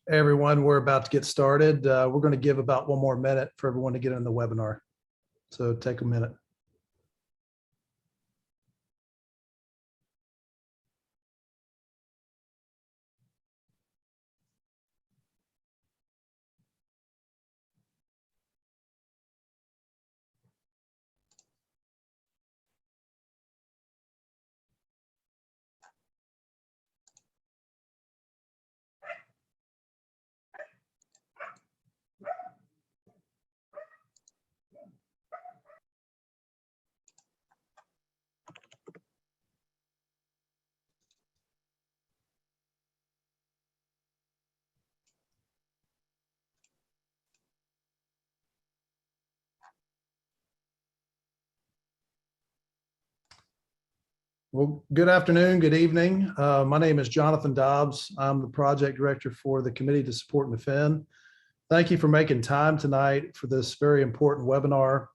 Hey everyone, we're about to get started. We're going to give about one more minute for everyone to get in the webinar. So take a minute. Well, good afternoon, good evening. My name is Jonathan Dobbs. I'm the project director for the Committee to Support and Defend. Thank you for making time tonight for this very important webinar.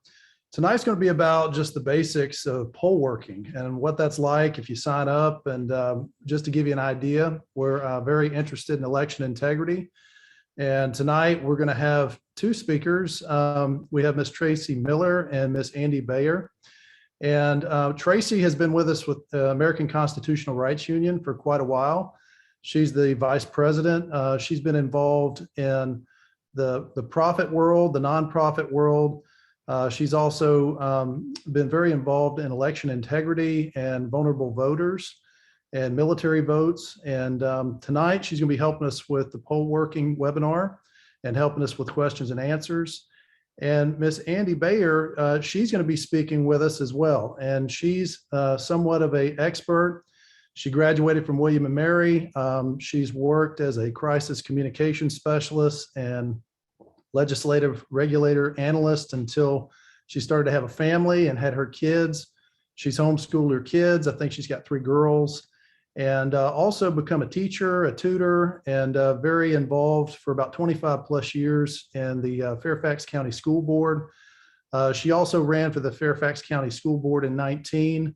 Tonight's going to be about just the basics of poll working and what that's like if you sign up. And just to give you an idea, we're very interested in election integrity. And tonight we're going to have two speakers. We have Ms. Tracy Miller and Ms. Andy Bayer. And Tracy has been with us with the American Constitutional Rights Union for quite a while. She's the vice president. She's been involved in the profit world, the nonprofit world. She's also been very involved in election integrity and vulnerable voters and military votes. And tonight she's going to be helping us with the poll working webinar and helping us with questions and answers. And Miss Andy Bayer, she's going to be speaking with us as well. And she's somewhat of an expert. She graduated from William & Mary. She's worked as a crisis communication specialist and legislative regulator analyst until she started to have a family and had her kids. She's homeschooled her kids. I think she's got 3 girls. And also become a teacher, a tutor, and very involved for about 25 plus years in the Fairfax County School Board. She also ran for the Fairfax County School Board in 19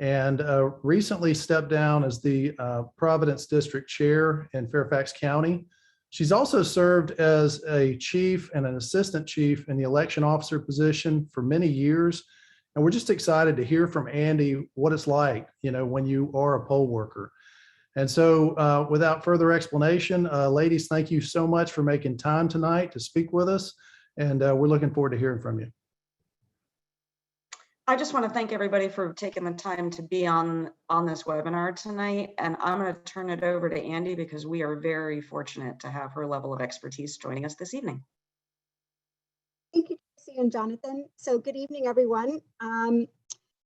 and recently stepped down as the Providence District Chair in Fairfax County. She's also served as a chief and an assistant chief in the election officer position for many years. And we're just excited to hear from Andy what it's like, when you are a poll worker. And so without further explanation, ladies, thank you so much for making time tonight to speak with us. And we're looking forward to hearing from you. I just want to thank everybody for taking the time to be on this webinar tonight. And I'm going to turn it over to Andy because we are very fortunate to have her level of expertise joining us this evening. Thank you, Tracy and Jonathan. So good evening, everyone.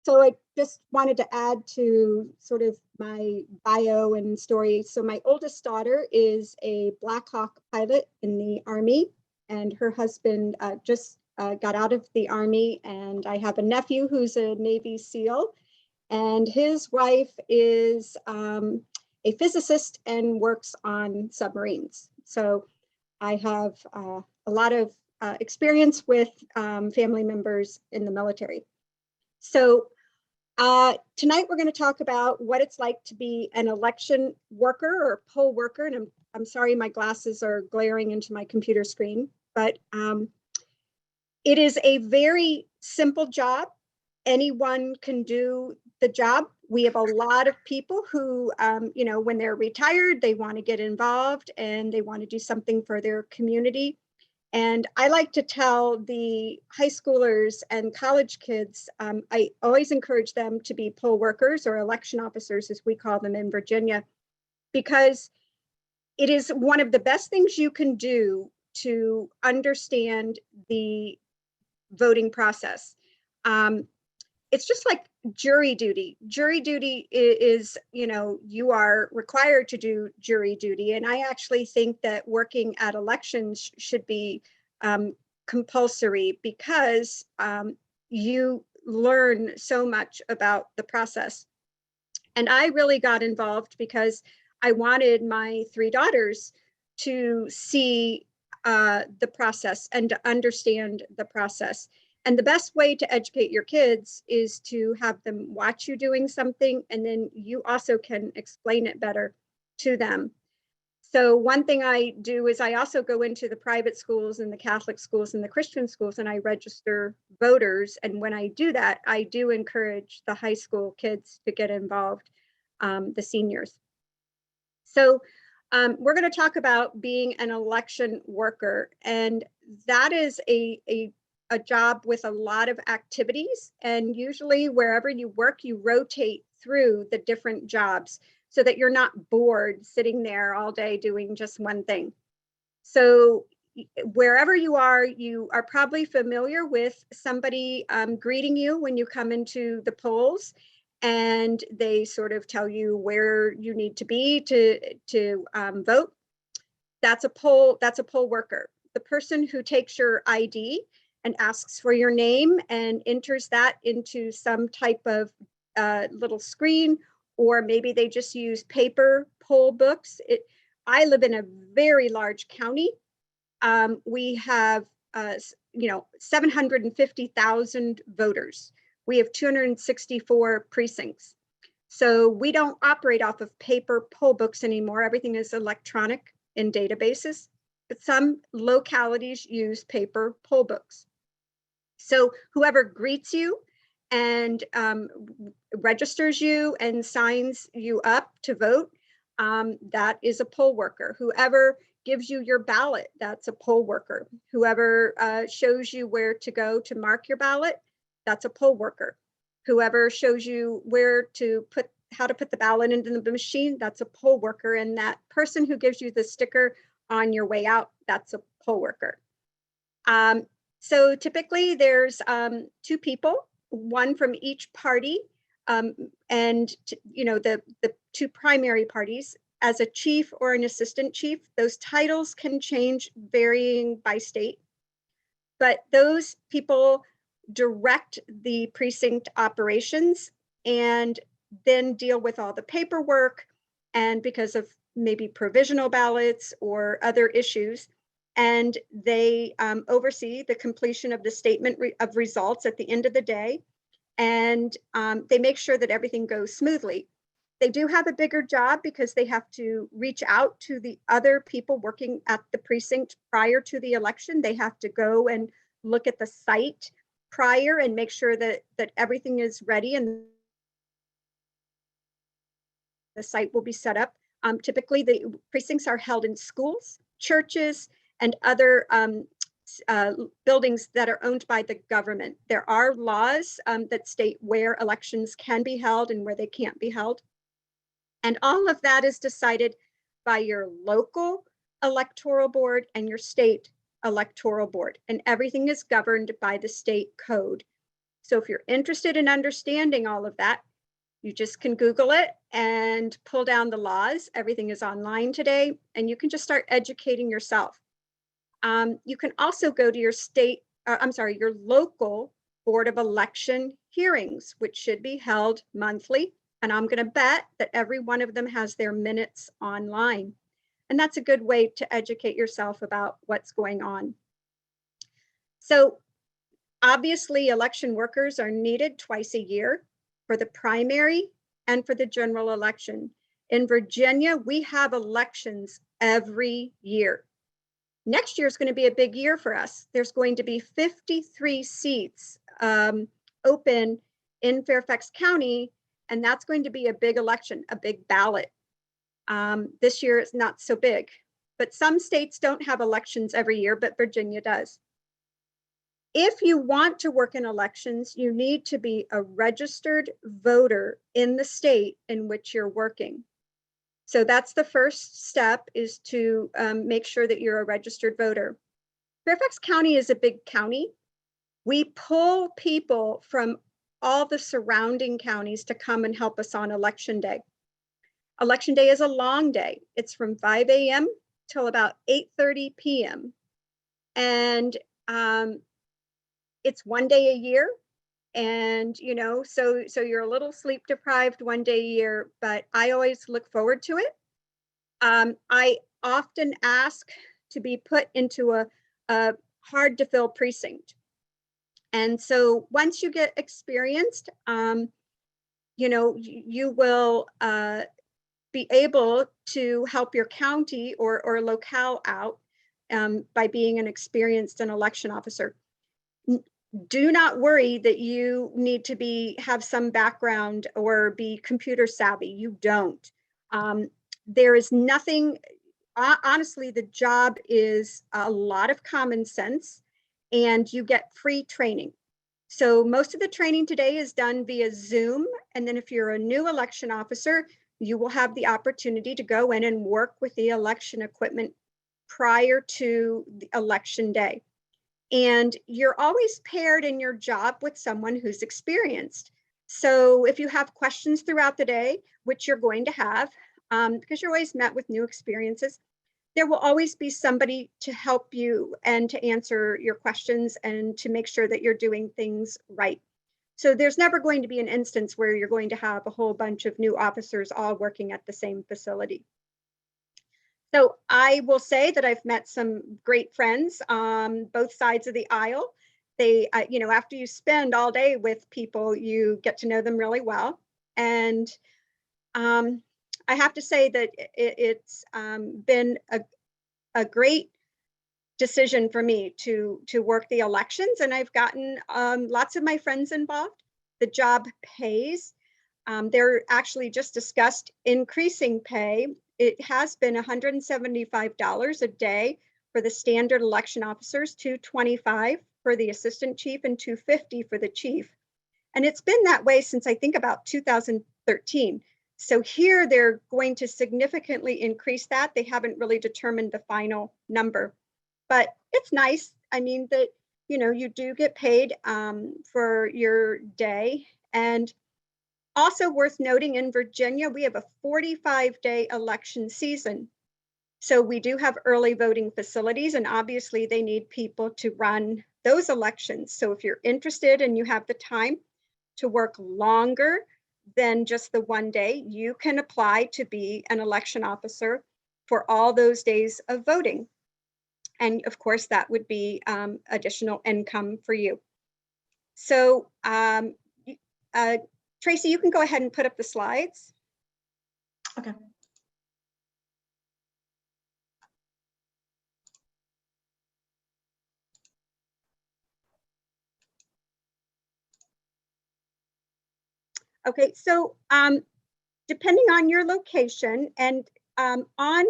So I just wanted to add to sort of my bio and story. So my oldest daughter is a Black Hawk pilot in the Army, and her husband just got out of the Army. And I have a nephew who's a Navy SEAL, and his wife is a physicist and works on submarines. So I have a lot of experience with family members in the military. So tonight we're going to talk about what it's like to be an election worker or poll worker. And I'm sorry, my glasses are glaring into my computer screen, but it is a very simple job. Anyone can do the job. We have a lot of people who, when they're retired, they want to get involved and they want to do something for their community. And I like to tell the high schoolers and college kids, I always encourage them to be poll workers or election officers, as we call them in Virginia, because it is one of the best things you can do to understand the voting process. It's just like jury duty. Jury duty is, you are required to do jury duty. And I actually think that working at elections should be compulsory because you learn so much about the process. And I really got involved because I wanted my 3 daughters to see the process and to understand the process. And the best way to educate your kids is to have them watch you doing something, and then you also can explain it better to them. So one thing I do is I also go into the private schools and the Catholic schools and the Christian schools, and I register voters. And when I do that, I do encourage the high school kids to get involved, the seniors. So we're going to talk about being an election worker, and that is a job with a lot of activities. And usually wherever you work, you rotate through the different jobs so that you're not bored sitting there all day doing just one thing. So wherever you are probably familiar with somebody greeting you when you come into the polls, and they sort of tell you where you need to be to vote. That's a poll worker. The person who takes your ID and asks for your name and enters that into some type of little screen, or maybe they just use paper poll books. I live in a very large county. We have 750,000 voters. We have 264 precincts. So we don't operate off of paper poll books anymore. Everything is electronic in databases, but some localities use paper poll books. So whoever greets you and registers you and signs you up to vote, that is a poll worker. Whoever gives you your ballot, that's a poll worker. Whoever shows you where to go to mark your ballot, that's a poll worker. Whoever shows you how to put the ballot into the machine, that's a poll worker. And that person who gives you the sticker on your way out, that's a poll worker. So typically there's 2 people, one from each party, and the 2 primary parties. As a chief or an assistant chief, those titles can change varying by state, but those people direct the precinct operations and then deal with all the paperwork, and because of maybe provisional ballots or other issues, and they oversee the completion of the statement of results at the end of the day, and they make sure that everything goes smoothly. They do have a bigger job because they have to reach out to the other people working at the precinct prior to the election. They have to go and look at the site prior and make sure that everything is ready and the site will be set up. Typically, the precincts are held in schools, churches, and other buildings that are owned by the government. There are laws that state where elections can be held and where they can't be held. And all of that is decided by your local electoral board and your state electoral board. And everything is governed by the state code. So if you're interested in understanding all of that, you just can Google it and pull down the laws. Everything is online today, and you can just start educating yourself. You can also go to your your local Board of Election hearings, which should be held monthly. And I'm going to bet that every one of them has their minutes online. And that's a good way to educate yourself about what's going on. So obviously, election workers are needed twice a year for the primary and for the general election. In Virginia, we have elections every year. Next year is going to be a big year for us. There's going to be 53 seats open in Fairfax County, and that's going to be a big election, a big ballot. This year it's not so big, but some states don't have elections every year, but Virginia does. If you want to work in elections, you need to be a registered voter in the state in which you're working. So that's the first step, is to make sure that you're a registered voter. Fairfax County is a big county. We pull people from all the surrounding counties to come and help us on election day. Election day is a long day. It's from 5 a.m. till about 8:30 p.m. And it's one day a year. And, so you're a little sleep deprived one day a year, but I always look forward to it. I often ask to be put into a hard to fill precinct. And so once you get experienced, you will be able to help your county or locale out by being an experienced election officer. Do not worry that you need to have some background or be computer savvy. You don't. There is nothing, honestly, the job is a lot of common sense, and you get free training. So most of the training today is done via Zoom. And then if you're a new election officer, you will have the opportunity to go in and work with the election equipment prior to the election day. And you're always paired in your job with someone who's experienced. So if you have questions throughout the day, which you're going to have, because you're always met with new experiences, there will always be somebody to help you and to answer your questions and to make sure that you're doing things right. So there's never going to be an instance where you're going to have a whole bunch of new officers all working at the same facility. So I will say that I've met some great friends on both sides of the aisle. They, after you spend all day with people, you get to know them really well. And I have to say that it's been a great decision for me to work the elections, and I've gotten lots of my friends involved. The job pays. They're actually just discussed increasing pay. It has been $175 a day for the standard election officers, $225 for the assistant chief, and $250 for the chief. And it's been that way since I think about 2013. So here they're going to significantly increase that. They haven't really determined the final number, but it's nice. I mean, that, you do get paid for your day. And also worth noting, in Virginia, we have a 45-day election season. So we do have early voting facilities, and obviously they need people to run those elections. So if you're interested and you have the time to work longer than just the one day, you can apply to be an election officer for all those days of voting. And of course, that would be additional income for you. So Tracy, you can go ahead and put up the slides. Okay. Okay, so depending on your location and on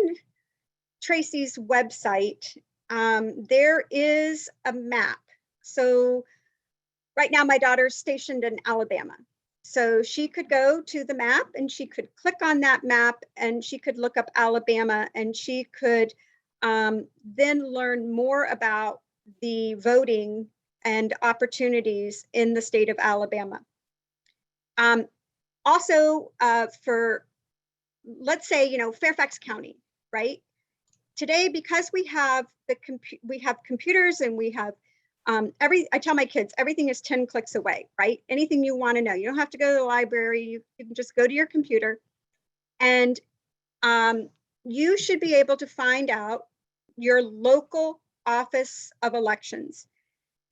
Tracy's website, there is a map. So right now my daughter's stationed in Alabama. So she could go to the map and she could click on that map and she could look up Alabama, and she could then learn more about the voting and opportunities in the state of Alabama. Also, for, let's say, Fairfax County, right? Today, because we have computers and we have I tell my kids, everything is 10 clicks away, right? Anything you want to know, you don't have to go to the library. You can just go to your computer, and you should be able to find out your local office of elections.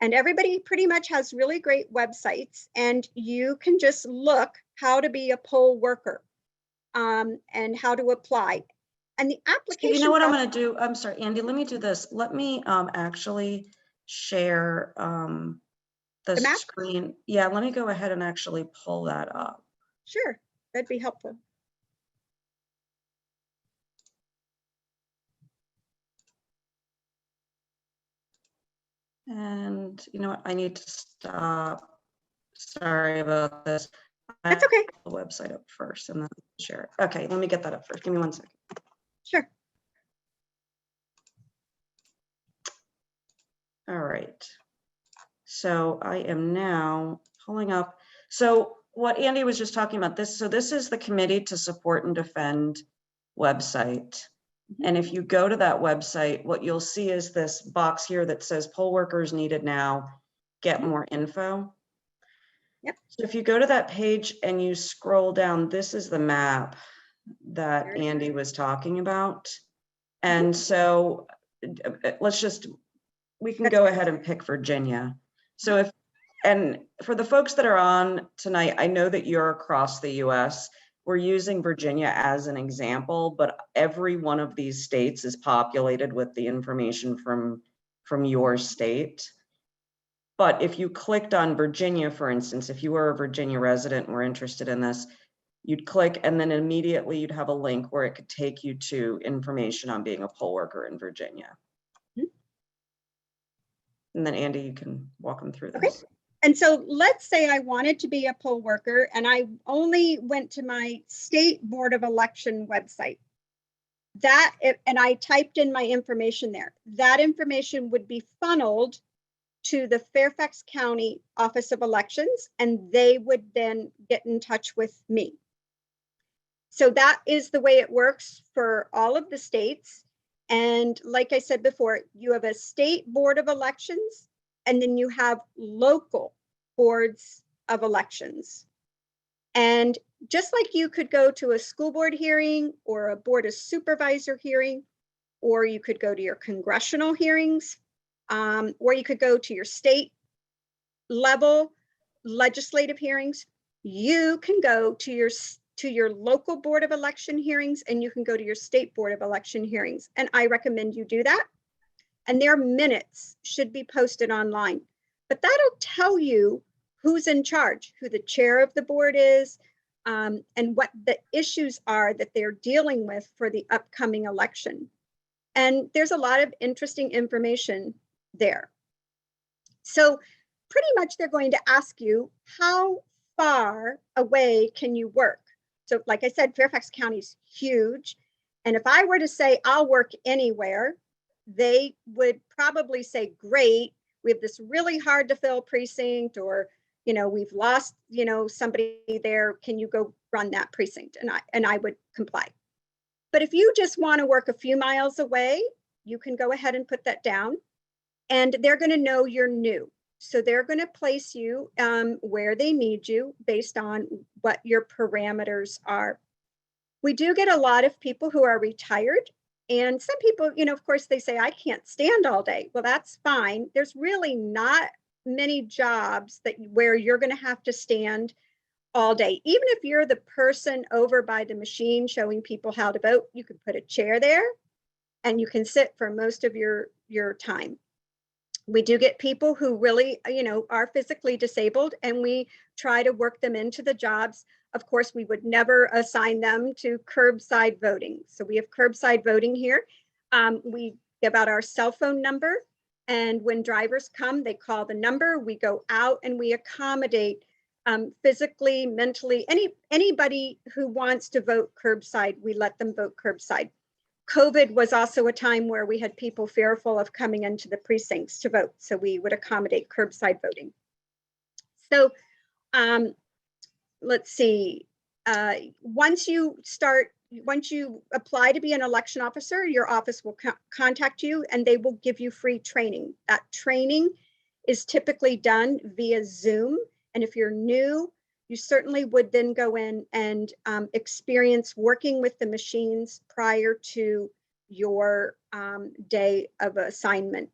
And everybody pretty much has really great websites, and you can just look how to be a poll worker and how to apply. And the application. You know what I'm going to do? I'm sorry, Andy, let me do this. Let me actually share the screen. Yeah, let me go ahead and actually pull that up. Sure, that'd be helpful. And you know what? I need to stop. Sorry about this. That's okay. The website up first and then share it. Okay, let me get that up first. Give me 1 second. Sure. All right. So I am now pulling up. So what Andy was just talking about, this is the Committee to Support and Defend website. And if you go to that website, what you'll see is this box here that says poll workers needed now, get more info. Yep. So if you go to that page and you scroll down, this is the map that Andy was talking about. And so we can go ahead and pick Virginia. So and for the folks that are on tonight, I know that you're across the US. we're using Virginia as an example, but every one of these states is populated with the information from your state. But if you clicked on Virginia, for instance, if you were a Virginia resident and were interested in this, you'd click and then immediately you'd have a link where it could take you to information on being a poll worker in Virginia. And then Andy, you can walk them through this. Okay. And so let's say I wanted to be a poll worker and I only went to my state board of election website. And I typed in my information there. That information would be funneled to the Fairfax County Office of Elections, and they would then get in touch with me. So that is the way it works for all of the states. And like I said before, you have a state board of elections, and then you have local boards of elections. And just like you could go to a school board hearing or a board of supervisor hearing, or you could go to your congressional hearings, or you could go to your state level legislative hearings, you can go to your local board of election hearings, and you can go to your state board of election hearings. And I recommend you do that. And their minutes should be posted online. But that'll tell you who's in charge, who the chair of the board is, and what the issues are that they're dealing with for the upcoming election. And there's a lot of interesting information there. So pretty much they're going to ask you, how far away can you work? So like I said, Fairfax County is huge. And if I were to say I'll work anywhere, they would probably say, great, we have this really hard to fill precinct, or, you know, we've lost, you know, somebody there, can you go run that precinct? And I would comply. But if you just want to work a few miles away, you can go ahead and put that down, and they're going to know you're new. So they're going to place you where they need you based on what your parameters are. We do get a lot of people who are retired, and some people, you know, of course, they say, I can't stand all day. Well, that's fine. There's really not many jobs where you're going to have to stand all day. Even if you're the person over by the machine showing people how to vote, you can put a chair there and you can sit for most of your time. We do get people who really, you know, are physically disabled, and we try to work them into the jobs. Of course, we would never assign them to curbside voting. So we have curbside voting here. We give out our cell phone number, and when drivers come, they call the number. We go out and we accommodate physically, mentally, anybody who wants to vote curbside, we let them vote curbside. COVID was also a time where we had people fearful of coming into the precincts to vote, so we would accommodate curbside voting. So let's see, once you apply to be an election officer, your office will contact you and they will give you free training. That training is typically done via Zoom. And if you're new, you certainly would then go in and experience working with the machines prior to your day of assignment.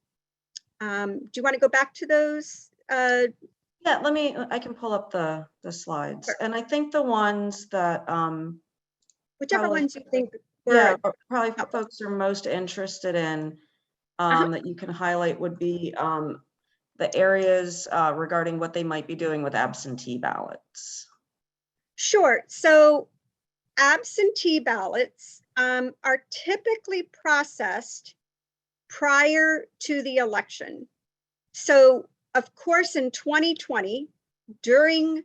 Do you want to go back to those? Yeah, I can pull up the slides. Sure. And I think the ones that whichever ones you think probably folks are most interested in that you can highlight would be the areas regarding what they might be doing with absentee ballots. Sure. So absentee ballots are typically processed prior to the election. So of course, in 2020, during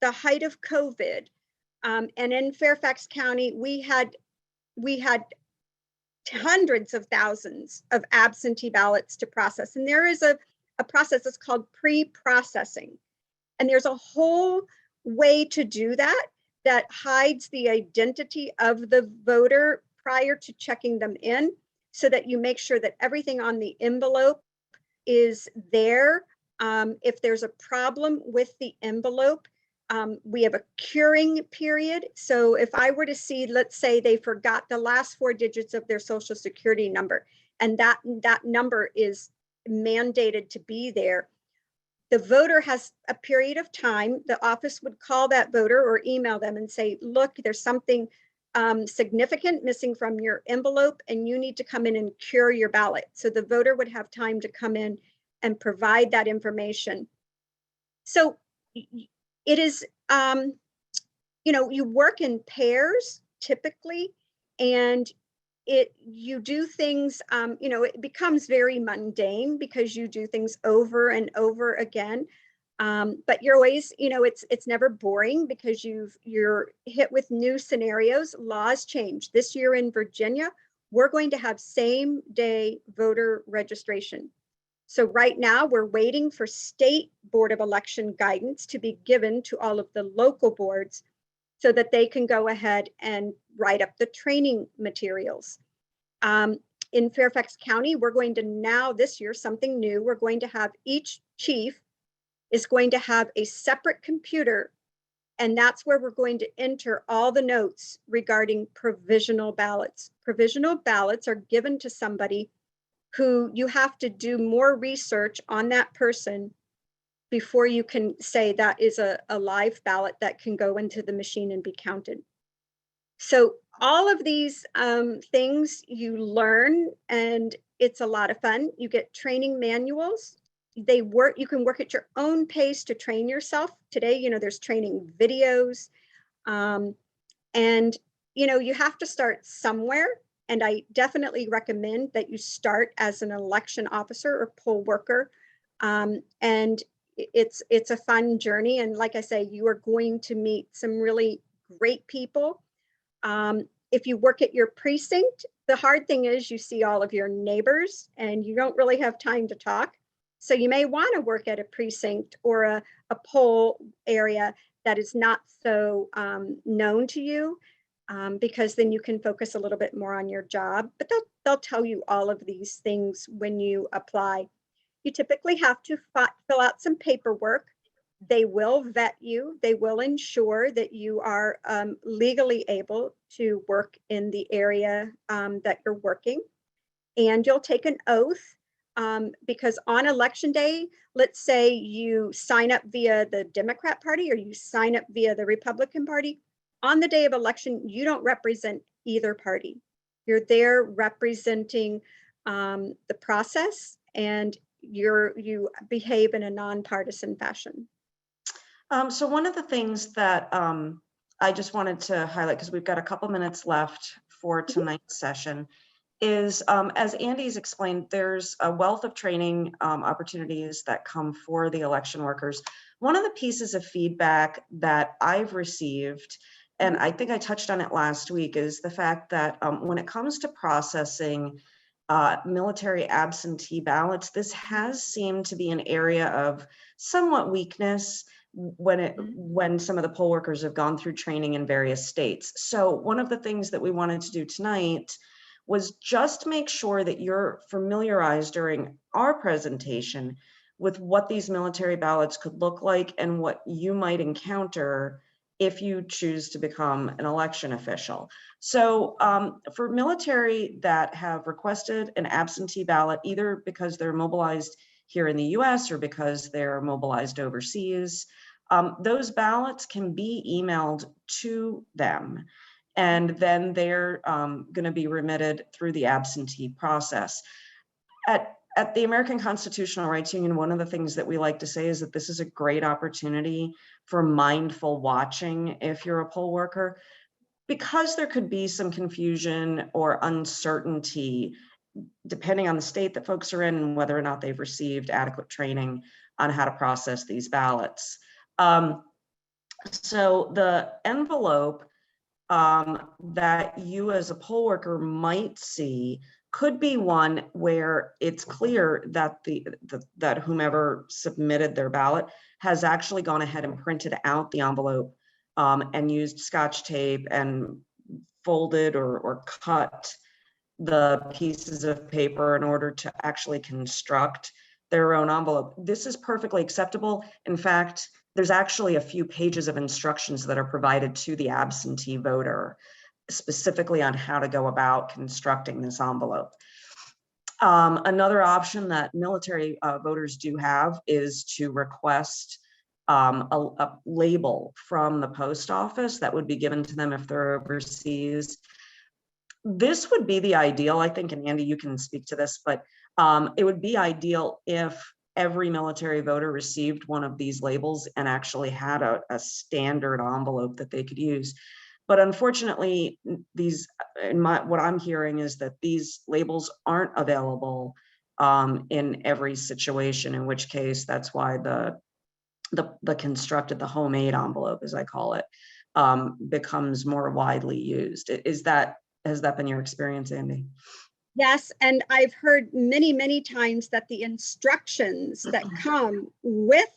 the height of COVID, and in Fairfax County, we had hundreds of thousands of absentee ballots to process. And there is a process that's called pre-processing. And there's a whole way to do that hides the identity of the voter prior to checking them in, so that you make sure that everything on the envelope is there. If there's a problem with the envelope, we have a curing period. So if I were to see, let's say they forgot the last 4 digits of their social security number, and that number is mandated to be there, The voter has a period of time. The office would call that voter or email them and say, look, there's something significant missing from your envelope and you need to come in and cure your ballot. So the voter would have time to come in and provide that information. So it is, you work in pairs typically, and you do things, it becomes very mundane because you do things over and over again. But you're always, it's never boring because you're hit with new scenarios. Laws change. This year in Virginia, we're going to have same day voter registration. So right now we're waiting for state Board of Election guidance to be given to all of the local boards so that they can go ahead and write up the training materials. In Fairfax County, we're going to now this year, something new, we're going to have each chief is going to have a separate computer, and that's where we're going to enter all the notes regarding provisional ballots. Provisional ballots are given to somebody who you have to do more research on that person before you can say that is a live ballot that can go into the machine and be counted. So all of these things you learn, and it's a lot of fun. You get training manuals. You can work at your own pace to train yourself. Today, there's training videos. And, you have to start somewhere. And I definitely recommend that you start as an election officer or poll worker. And it's a fun journey. And like I say, you are going to meet some really great people. If you work at your precinct, the hard thing is you see all of your neighbors and you don't really have time to talk. So you may want to work at a precinct or a poll area that is not so known to you, because then you can focus a little bit more on your job. But they'll tell you all of these things when you apply. You typically have to fill out some paperwork. They will vet you. They will ensure that you are legally able to work in the area that you're working. And you'll take an oath because on election day, let's say you sign up via the Democrat Party or you sign up via the Republican Party. On the day of election, you don't represent either party. You're there representing the process, and you behave in a nonpartisan fashion. So one of the things that I just wanted to highlight, because we've got a couple minutes left for tonight's session, is as Andy's explained, there's a wealth of training opportunities that come for the election workers. One of the pieces of feedback that I've received, and I think I touched on it last week, is the fact that when it comes to processing military absentee ballots, this has seemed to be an area of somewhat weakness when some of the poll workers have gone through training in various states. So one of the things that we wanted to do tonight was just make sure that you're familiarized during our presentation with what these military ballots could look like and what you might encounter if you choose to become an election official. So for military that have requested an absentee ballot, either because they're mobilized here in the US or because they're mobilized overseas, those ballots can be emailed to them. And then they're going to be remitted through the absentee process. At the American Constitutional Rights Union, one of the things that we like to say is that this is a great opportunity for mindful watching if you're a poll worker, because there could be some confusion or uncertainty depending on the state that folks are in and whether or not they've received adequate training on how to process these ballots. So the envelope that you as a poll worker might see could be one where it's clear that that whomever submitted their ballot has actually gone ahead and printed out the envelope and used Scotch tape and folded or cut the pieces of paper in order to actually construct their own envelope. This is perfectly acceptable. In fact, there's actually a few pages of instructions that are provided to the absentee voter specifically on how to go about constructing this envelope. Another option that military voters do have is to request a label from the post office that would be given to them if they're overseas. This would be the ideal, I think, and Andy, you can speak to this, but it would be ideal if every military voter received one of these labels and actually had a standard envelope that they could use. But unfortunately, what I'm hearing is that these labels aren't available in every situation, in which case that's why the constructed, the homemade envelope, as I call it, becomes more widely used. Has that been your experience, Andy? Yes, and I've heard many, many times that the instructions that come with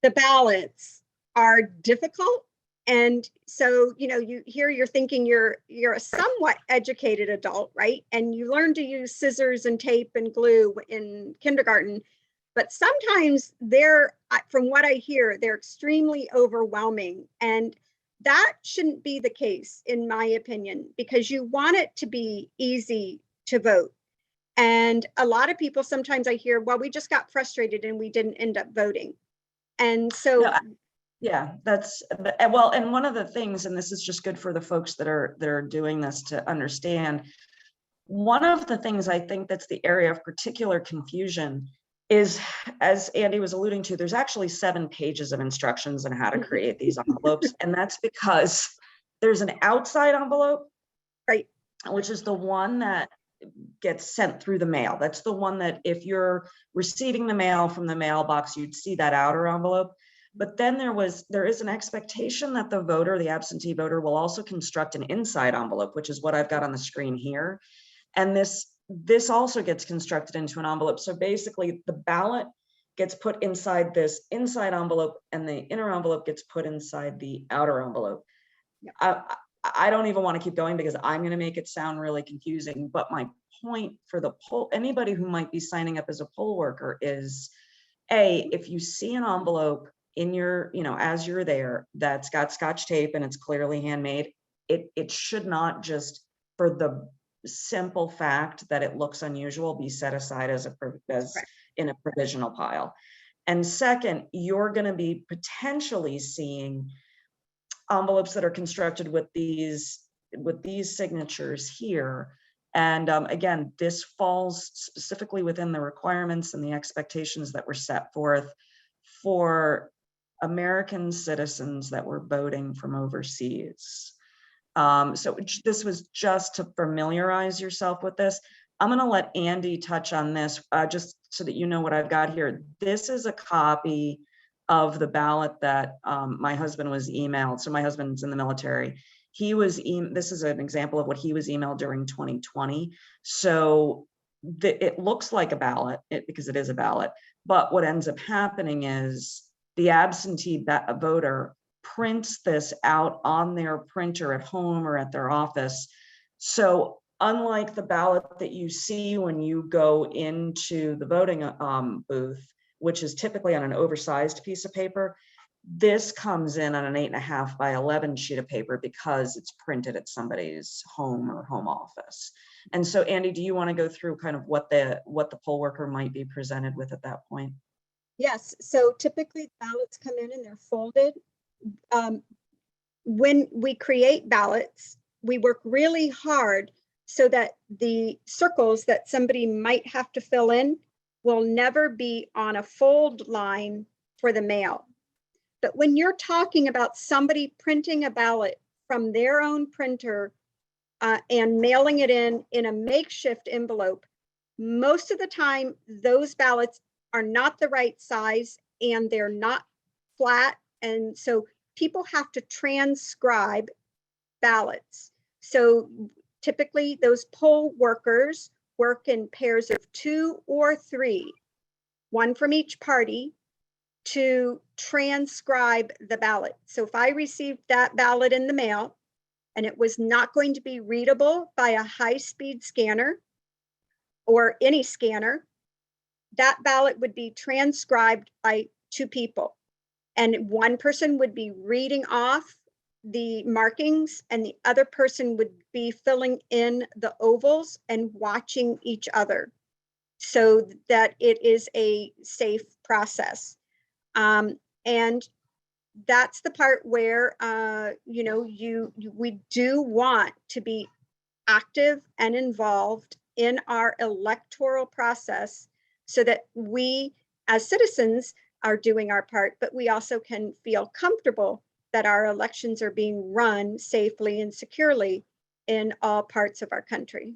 the ballots are difficult. And so, you're thinking you're a somewhat educated adult, right? And you learn to use scissors and tape and glue in kindergarten. But sometimes from what I hear, they're extremely overwhelming. And that shouldn't be the case, in my opinion, because you want it to be easy to vote. And a lot of people, sometimes I hear, well, we just got frustrated and we didn't end up voting. And so, yeah, that's well, and one of the things, and this is just good for the folks that are doing this to understand, one of the things I think that's the area of particular confusion is, as Andy was alluding to, there's actually 7 pages of instructions on how to create these envelopes. And that's because there's an outside envelope, right, which is the one that gets sent through the mail. That's the one that if you're receiving the mail from the mailbox, you'd see that outer envelope. But then there is an expectation that the voter, the absentee voter, will also construct an inside envelope, which is what I've got on the screen here. And this also gets constructed into an envelope. So basically the ballot gets put inside this inside envelope and the inner envelope gets put inside the outer envelope. Yeah. I don't even want to keep going because I'm going to make it sound really confusing. But my point for anybody who might be signing up as a poll worker is, if you see an envelope in your, as you're there, that's got Scotch tape and it's clearly handmade, it should not just, for the simple fact that it looks unusual, be set aside as in a provisional pile. And second, you're going to be potentially seeing envelopes that are constructed with these signatures here. And again, this falls specifically within the requirements and the expectations that were set forth for American citizens that were voting from overseas. So this was just to familiarize yourself with this. I'm going to let Andy touch on this just so that you know what I've got here. This is a copy of the ballot that my husband was emailed. So my husband's in the military. This is an example of what he was emailed during 2020. So it looks like a ballot because it is a ballot. But what ends up happening is the absentee voter prints this out on their printer at home or at their office. So unlike the ballot that you see when you go into the voting booth, which is typically on an oversized piece of paper, this comes in on an 8.5 by 11 sheet of paper because it's printed at somebody's home or home office. And so, Andy, do you want to go through kind of what the poll worker might be presented with at that point? Yes. So typically ballots come in and they're folded. When we create ballots, we work really hard so that the circles that somebody might have to fill in will never be on a fold line for the mail. But when you're talking about somebody printing a ballot from their own printer and mailing it in a makeshift envelope, most of the time those ballots are not the right size and they're not flat. And so people have to transcribe ballots. So typically those poll workers work in pairs of 2 or 3, one from each party, to transcribe the ballot. So if I received that ballot in the mail and it was not going to be readable by a high-speed scanner or any scanner, that ballot would be transcribed by 2 people. And one person would be reading off the markings and the other person would be filling in the ovals and watching each other. so that it is a safe process. And that's the part where, you know, we do want to be active and involved in our electoral process so that we as citizens are doing our part, but we also can feel comfortable that our elections are being run safely and securely in all parts of our country.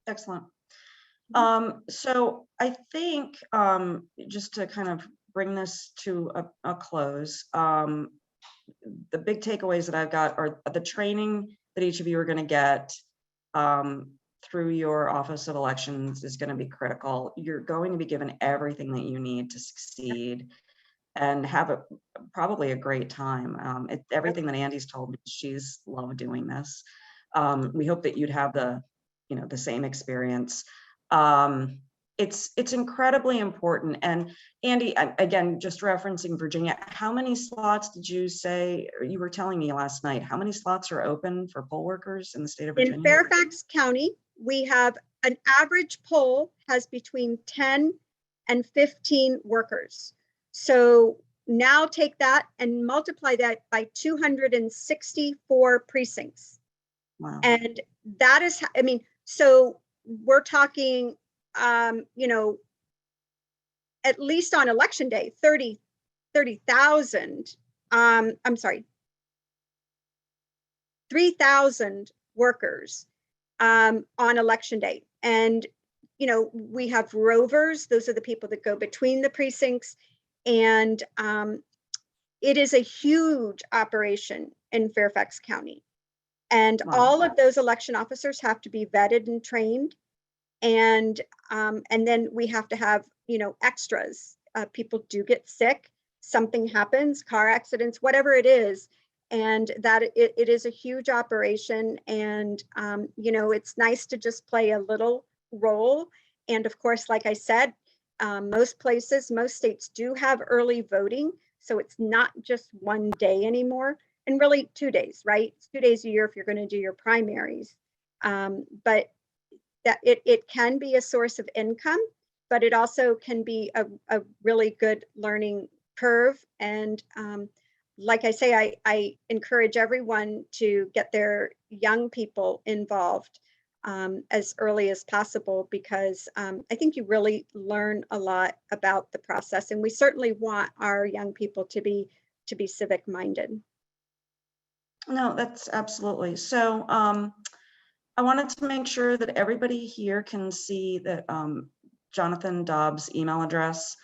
Excellent. So I think just to kind of bring this to a close, the big takeaways that I've got are the training that each of you are going to get through your Office of Elections is going to be critical. You're going to be given everything that you need to succeed and have probably a great time. Everything that Andy's told me, she's loved doing this. We hope that you'd have the same experience. It's incredibly important. And Andy, again, just referencing Virginia, how many slots did you say, you were telling me last night, how many slots are open for poll workers in the state of Virginia? In Fairfax County, we have an average poll has between 10 and 15 workers. So now take that and multiply that by 264 precincts. Wow. And that is, I mean, so we're talking, you know, at least on election day, 30,000, I'm sorry, 3,000 workers on election day. And, you know, we have rovers, those are the people that go between the precincts. And it is a huge operation in Fairfax County. And Wow. all of those election officers have to be vetted and trained. And then we have to have, you know, extras. People do get sick, something happens, car accidents, whatever it is. And that it is a huge operation. And, you know, it's nice to just play a little role. And of course, like I said, most places, most states do have early voting. So it's not just one day anymore. And really 2 days, right? It's 2 days a year if you're going to do your primaries. But that it can be a source of income, but it also can be a really good learning curve. And like I say, I encourage everyone to get their young people involved as early as possible, because I think you really learn a lot about the process. And we certainly want our young people to be civic minded. No, that's absolutely. So I wanted to make sure that everybody here can see that Jonathan Dobbs' email address,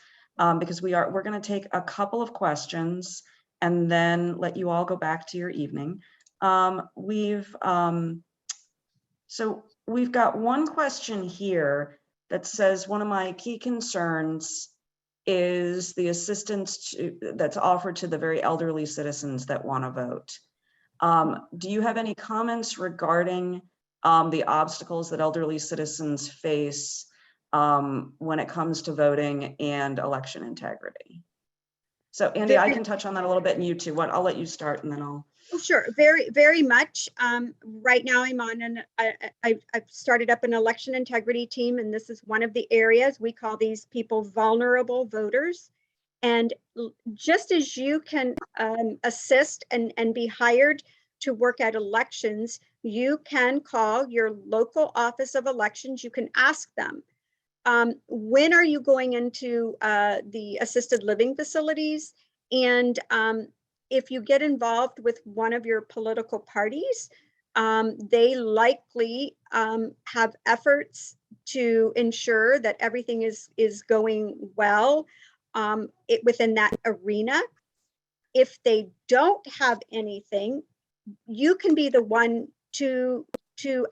because we're going to take a couple of questions and then let you all go back to your evening. So we've got one question here that says, one of my key concerns is the assistance that's offered to the very elderly citizens that want to vote. Do you have any comments regarding the obstacles that elderly citizens face when it comes to voting and election integrity? So Andy, I can touch on that a little bit, and you too. I'll let you start and then I'll. Oh, sure. Very, very much. Right now I'm on I've started up an election integrity team, and this is one of the areas we call these people vulnerable voters. And just as you can assist and be hired to work at elections, you can call your local office of elections. You can ask them, when are you going into the assisted living facilities? And if you get involved with one of your political parties, they likely have efforts to ensure that everything is going well within that arena. If they don't have anything, you can be the one to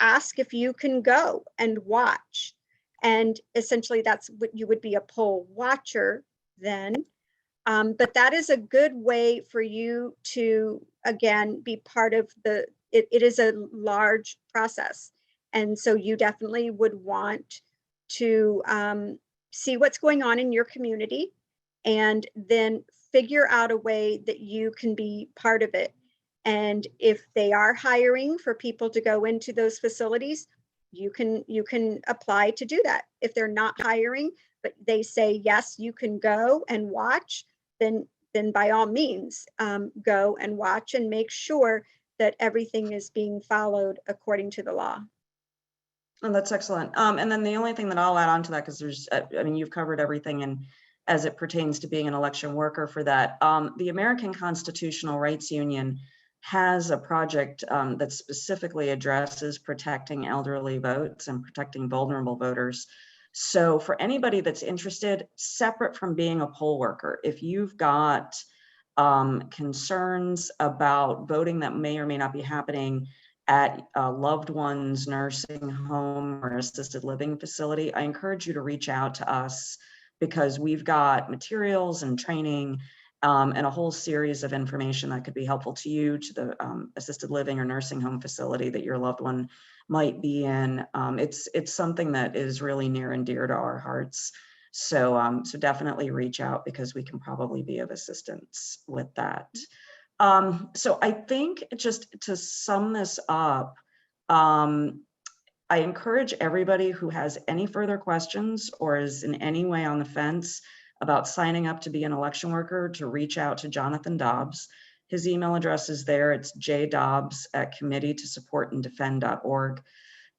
ask if you can go and watch. And essentially that's what you would be, a poll watcher then. But that is a good way for you to, again, be part of it is a large process. And so you definitely would want to see what's going on in your community and then figure out a way that you can be part of it. And if they are hiring for people to go into those facilities, you can apply to do that. If they're not hiring, but they say, yes, you can go and watch, then by all means, go and watch and make sure that everything is being followed according to the law. Oh, that's excellent. And then the only thing that I'll add on to that, because there's, I mean, you've covered everything, and as it pertains to being an election worker for that, the American Constitutional Rights Union has a project that specifically addresses protecting elderly votes and protecting vulnerable voters. So for anybody that's interested, separate from being a poll worker, if you've got concerns about voting that may or may not be happening at a loved one's nursing home or assisted living facility, I encourage you to reach out to us, because we've got materials and training and a whole series of information that could be helpful to you, to the assisted living or nursing home facility that your loved one might be in. It's something that is really near and dear to our hearts. So, so definitely reach out, because we can probably be of assistance with that. So I think, just to sum this up, I encourage everybody who has any further questions or is in any way on the fence about signing up to be an election worker to reach out to Jonathan Dobbs. His email address is there. It's jdobbs@committeetosupportanddefend.org.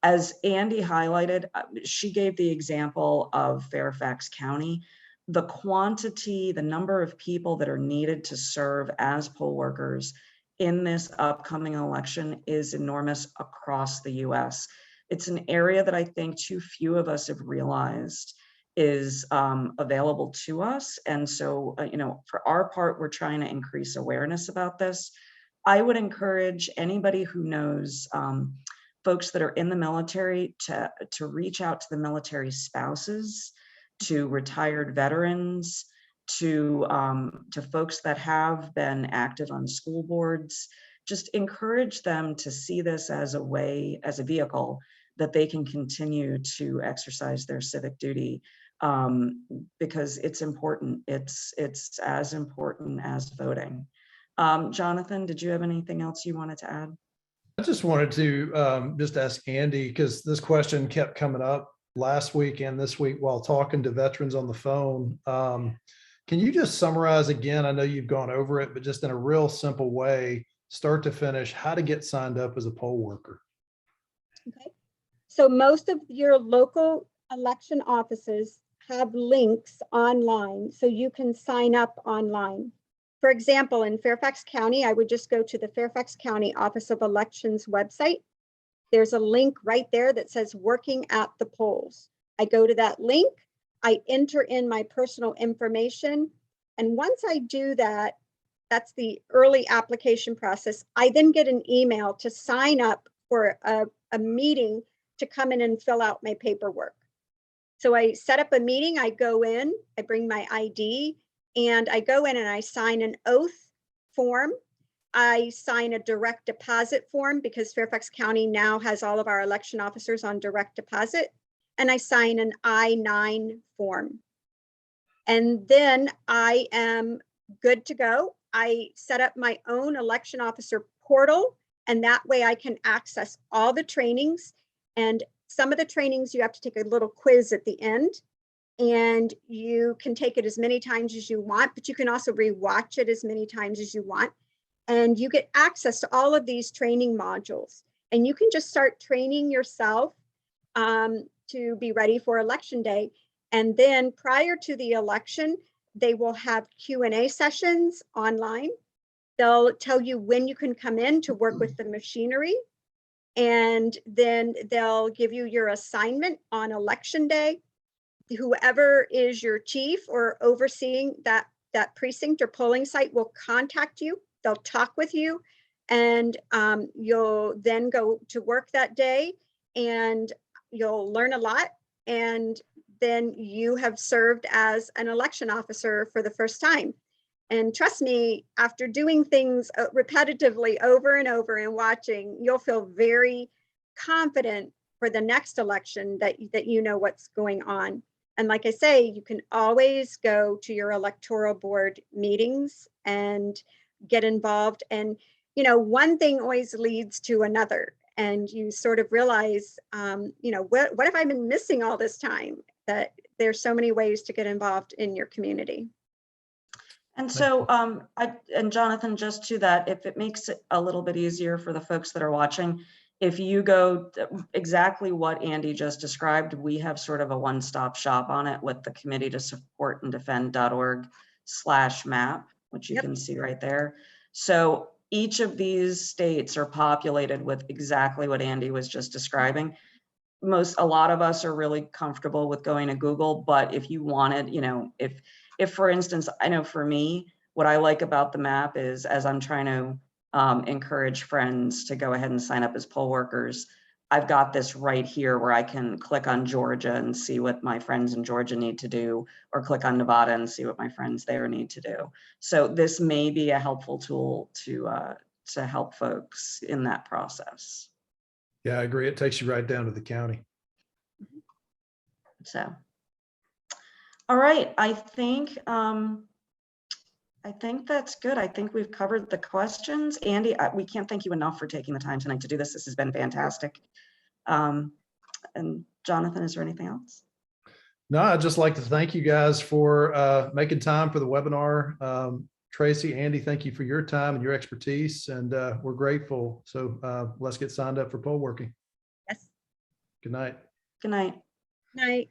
As Andy highlighted, she gave the example of Fairfax County. The quantity, the number of people that are needed to serve as poll workers in this upcoming election is enormous across the US. It's an area that I think too few of us have realized is available to us. And so, you know, for our part, we're trying to increase awareness about this. I would encourage anybody who knows folks that are in the military to reach out to the military spouses, to retired veterans, to folks that have been active on school boards. Just encourage them to see this as a way, as a vehicle that they can continue to exercise their civic duty, because it's important. It's as important as voting. Jonathan, did you have anything else you wanted to add? I just wanted to just ask Andy, because this question kept coming up last week and this week while talking to veterans on the phone. Can you just summarize again? I know you've gone over it, but just in a real simple way, start to finish, how to get signed up as a poll worker. Okay. So most of your local election offices have links online, so you can sign up online. For example, in Fairfax County, I would just go to the Fairfax County Office of Elections website. There's a link right there that says working at the polls. I go to that link, I enter in my personal information. And once I do that, that's the early application process. I then get an email to sign up for a meeting to come in and fill out my paperwork. So I set up a meeting, I go in, I bring my ID, and I go in and I sign an oath form. I sign a direct deposit form, because Fairfax County now has all of our election officers on direct deposit. And I sign an I-9 form. And then I am good to go. I set up my own election officer portal, and that way I can access all the trainings. And some of the trainings you have to take a little quiz at the end, and you can take it as many times as you want, but you can also rewatch it as many times as you want. And you get access to all of these training modules, and you can just start training yourself to be ready for election day. And then prior to the election, they will have Q&A sessions online. They'll tell you when you can come in to work with the machinery. And then they'll give you your assignment on election day. Whoever is your chief or overseeing that precinct or polling site will contact you. They'll talk with you, and you'll then go to work that day, and you'll learn a lot. And then you have served as an election officer for the first time. And trust me, after doing things repetitively over and over and watching, you'll feel very confident for the next election that you know what's going on. And like I say, you can always go to your electoral board meetings and get involved. And, you know, one thing always leads to another. And you sort of realize, you know, what have I been missing all this time? That there's so many ways to get involved in your community. And so, and Jonathan, just to that, if it makes it a little bit easier for the folks that are watching, if you go exactly what Andy just described, we have sort of a one-stop shop on it with the committee to support and defend.org/map, which you can see right there. So each of these states are populated with exactly what Andy was just describing. A lot of us are really comfortable with going to Google, but if you wanted, you know, if for instance, I know for me, what I like about the map is as I'm trying to encourage friends to go ahead and sign up as poll workers, I've got this right here where I can click on Georgia and see what my friends in Georgia need to do, or click on Nevada and see what my friends there need to do. So this may be a helpful tool to help folks in that process. Yeah, I agree. It takes you right down to the county. So, all right, I think that's good. I think we've covered the questions. Andy, we can't thank you enough for taking the time tonight to do this. This has been fantastic. And Jonathan, is there anything else? No, I'd just like to thank you guys for making time for the webinar. Tracy, Andy, thank you for your time and your expertise, and we're grateful. So let's get signed up for poll working. Yes. Good night. Good night. Night.